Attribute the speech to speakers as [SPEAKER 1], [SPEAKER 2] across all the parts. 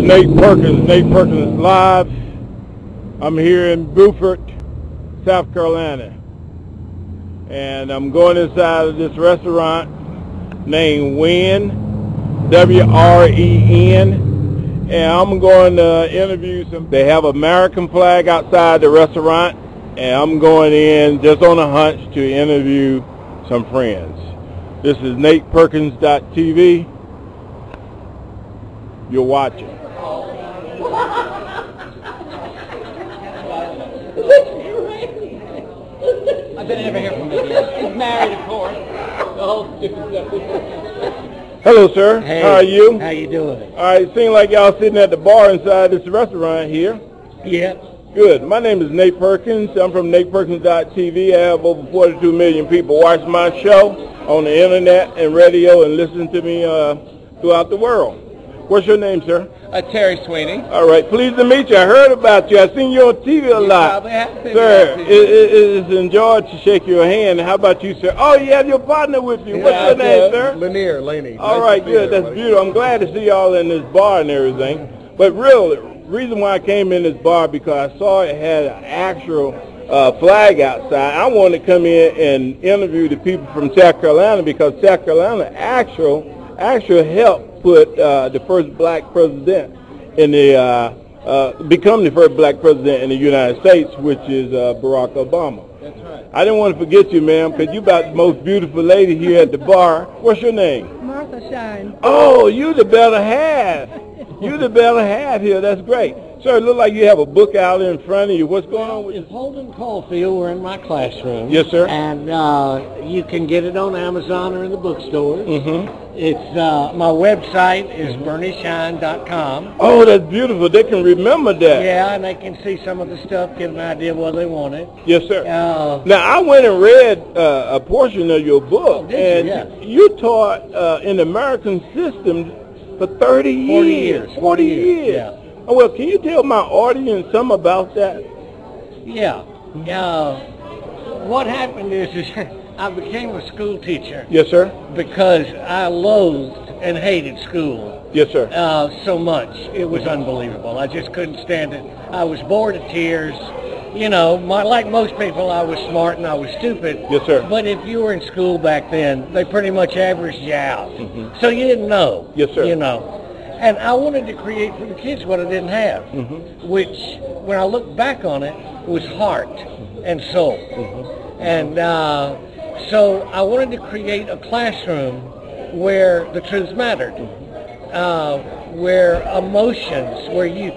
[SPEAKER 1] Nate Perkins, Nate Perkins Live. I'm here in Beaufort, South Carolina. And I'm going inside of this restaurant named Wren, W-R-E-N. And I'm going to interview some. They have an American flag outside the restaurant. And I'm going in just on a hunch to interview some friends. This is NATEPERKINS.TV. You're watching.
[SPEAKER 2] I didn't ever hear from him. He's married, of course.
[SPEAKER 1] Hello, sir.
[SPEAKER 2] Hey,
[SPEAKER 1] how are you?
[SPEAKER 2] How you doing?
[SPEAKER 1] All right, it seems like y'all sitting at the bar inside this restaurant here.
[SPEAKER 2] Yeah.
[SPEAKER 1] Good. My name is Nate Perkins. I'm from NATEPERKINS.TV. I have over 42 million people watch my show on the internet and radio and listen to me throughout the world. What's your name, sir?
[SPEAKER 2] Terry Sweeney.
[SPEAKER 1] All right. Pleased to meet you. I heard about you. I've seen you on TV a lot.
[SPEAKER 2] Probably have seen
[SPEAKER 1] sir,
[SPEAKER 2] me on TV.
[SPEAKER 1] it is enjoyed to shake your hand. How about you, sir? Oh, you have your partner with you. What's your name, sir?
[SPEAKER 3] Laney.
[SPEAKER 1] All right, good. That's beautiful. I'm glad to see y'all in this bar and everything. But really, reason why I came in this bar because I saw it had an actual flag outside. I wanted to come in and interview the people from South Carolina because South Carolina actually helped put the first black president in the become the first black president in the United States, which is Barack Obama.
[SPEAKER 2] That's right.
[SPEAKER 1] I didn't want to forget you, ma'am, because you about the most beautiful lady here at the bar. What's your name?
[SPEAKER 4] Martha Shine.
[SPEAKER 1] Oh, you the better half. You the better half here. That's great. Sir, it looks like you have a book out in front of you. What's going on with you?
[SPEAKER 2] It's Holden Caulfield. We're in my classroom.
[SPEAKER 1] Yes, sir.
[SPEAKER 2] And you can get it on Amazon or in the bookstores.
[SPEAKER 1] Mm-hmm.
[SPEAKER 2] It's my website is BernieShine.com.
[SPEAKER 1] Oh, that's beautiful. They can remember that.
[SPEAKER 2] Yeah, and they can see some of the stuff, get an idea of what they wanted.
[SPEAKER 1] Yes, sir.
[SPEAKER 2] Now,
[SPEAKER 1] I went and read a portion of your book,
[SPEAKER 2] did you?
[SPEAKER 1] and you taught in the American system for 30 years.
[SPEAKER 2] 40 years. Yeah.
[SPEAKER 1] Oh, well, can you tell my audience some about that?
[SPEAKER 2] Yeah. What happened is I became a school teacher.
[SPEAKER 1] Yes, sir.
[SPEAKER 2] Because I loathed and hated school.
[SPEAKER 1] Yes, sir.
[SPEAKER 2] So much. It was unbelievable. I just couldn't stand it. I was bored to tears. You know, like most people, I was smart and I was stupid.
[SPEAKER 1] Yes, sir.
[SPEAKER 2] But if you were in school back then, they pretty much averaged you out. Mm-hmm. So you didn't know.
[SPEAKER 1] Yes, sir.
[SPEAKER 2] You know. And I wanted to create for the kids what I didn't have, which, when I look back on it, was heart and soul. And so I wanted to create a classroom where the truth mattered, where emotions, where you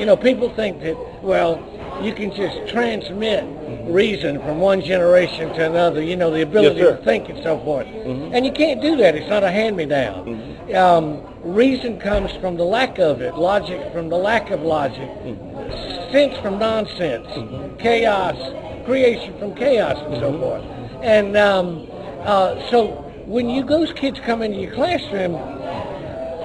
[SPEAKER 2] know, people think that, well, you can just transmit reason from one generation to another, you know, the ability to think and so forth. And you can't do that. It's not a hand-me-down. Reason comes from the lack of it, logic from the lack of logic, sense from nonsense, chaos, creation from chaos and so forth. And so when those kids come into your classroom,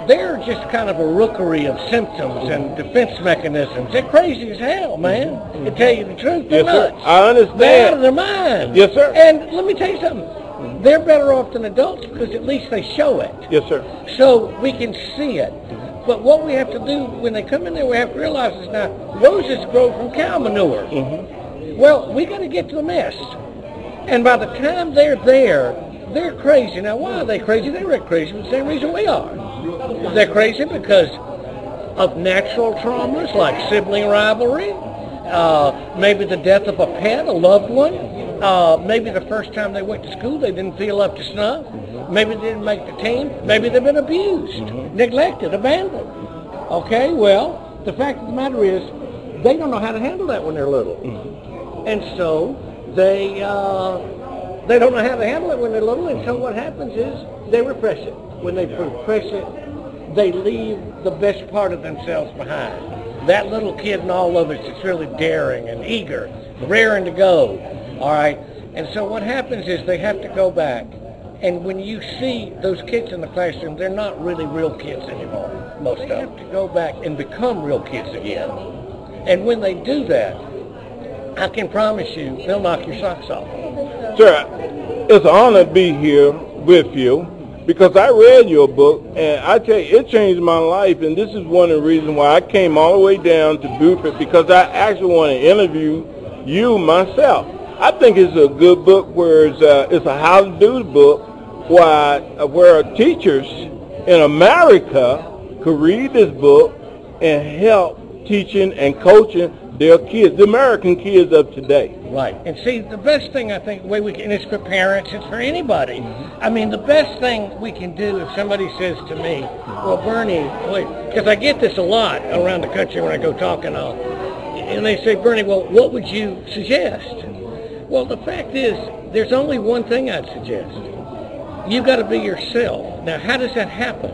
[SPEAKER 2] they're just kind of a rookery of symptoms and defense mechanisms. They're crazy as hell, man. To tell you the truth, they're nuts.
[SPEAKER 1] Sir. I understand.
[SPEAKER 2] They're out of their mind.
[SPEAKER 1] Yes, sir.
[SPEAKER 2] And let me tell you something. They're better off than adults because at least they show it.
[SPEAKER 1] Yes, sir.
[SPEAKER 2] So we can see it. But what we have to do when they come in there, we have to realize is now roses grow from cow manure. Well, we got to get to the mess. And by the time they're there, they're crazy. Now, why are they crazy? They're crazy for the same reason we are. They're crazy because of natural traumas like sibling rivalry, maybe the death of a pet, a loved one, maybe the first time they went to school they didn't feel up to snuff, maybe they didn't make the team, maybe they've been abused, neglected, abandoned. Okay, well, the fact of the matter is they don't know how to handle that when they're little. And so they don't know how to handle it when they're little, and so what happens is they repress it. When they repress it, they leave the best part of themselves behind. That little kid and all of us that's really daring and eager, raring to go, all right? And so what happens is they have to go back, and when you see those kids in the classroom, they're not really real kids anymore, most of them. They have to go back and become real kids again. And when they do that, I can promise you, they'll knock your socks off.
[SPEAKER 1] Sir, it's an honor to be here with you because I read your book, and I tell you, it changed my life, and this is one of the reasons why I came all the way down to Beaufort, because I actually want to interview you myself. I think it's a good book where it's a how-to-do book where teachers in America could read this book and help teaching and coaching their kids, the American kids of today.
[SPEAKER 2] Right. And see, the best thing I think, the way we can, and it's for parents, it's for anybody. I mean, the best thing we can do if somebody says to me, well, Bernie, because I get this a lot around the country when I go talk and all, and they say, Bernie, well, what would you suggest? Well, the fact is, there's only one thing I'd suggest. You've got to be yourself. Now, how does that happen?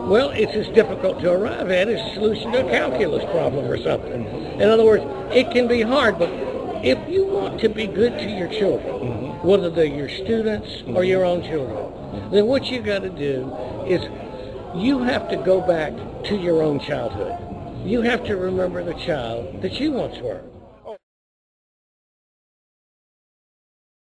[SPEAKER 2] Well, it's as difficult to arrive at as a solution to a calculus problem or something. In other words, it can be hard, but if you want to be good to your children, whether they're your students or your own children, then what you got to do is you have to go back to your own childhood. You have to remember the child that you once were.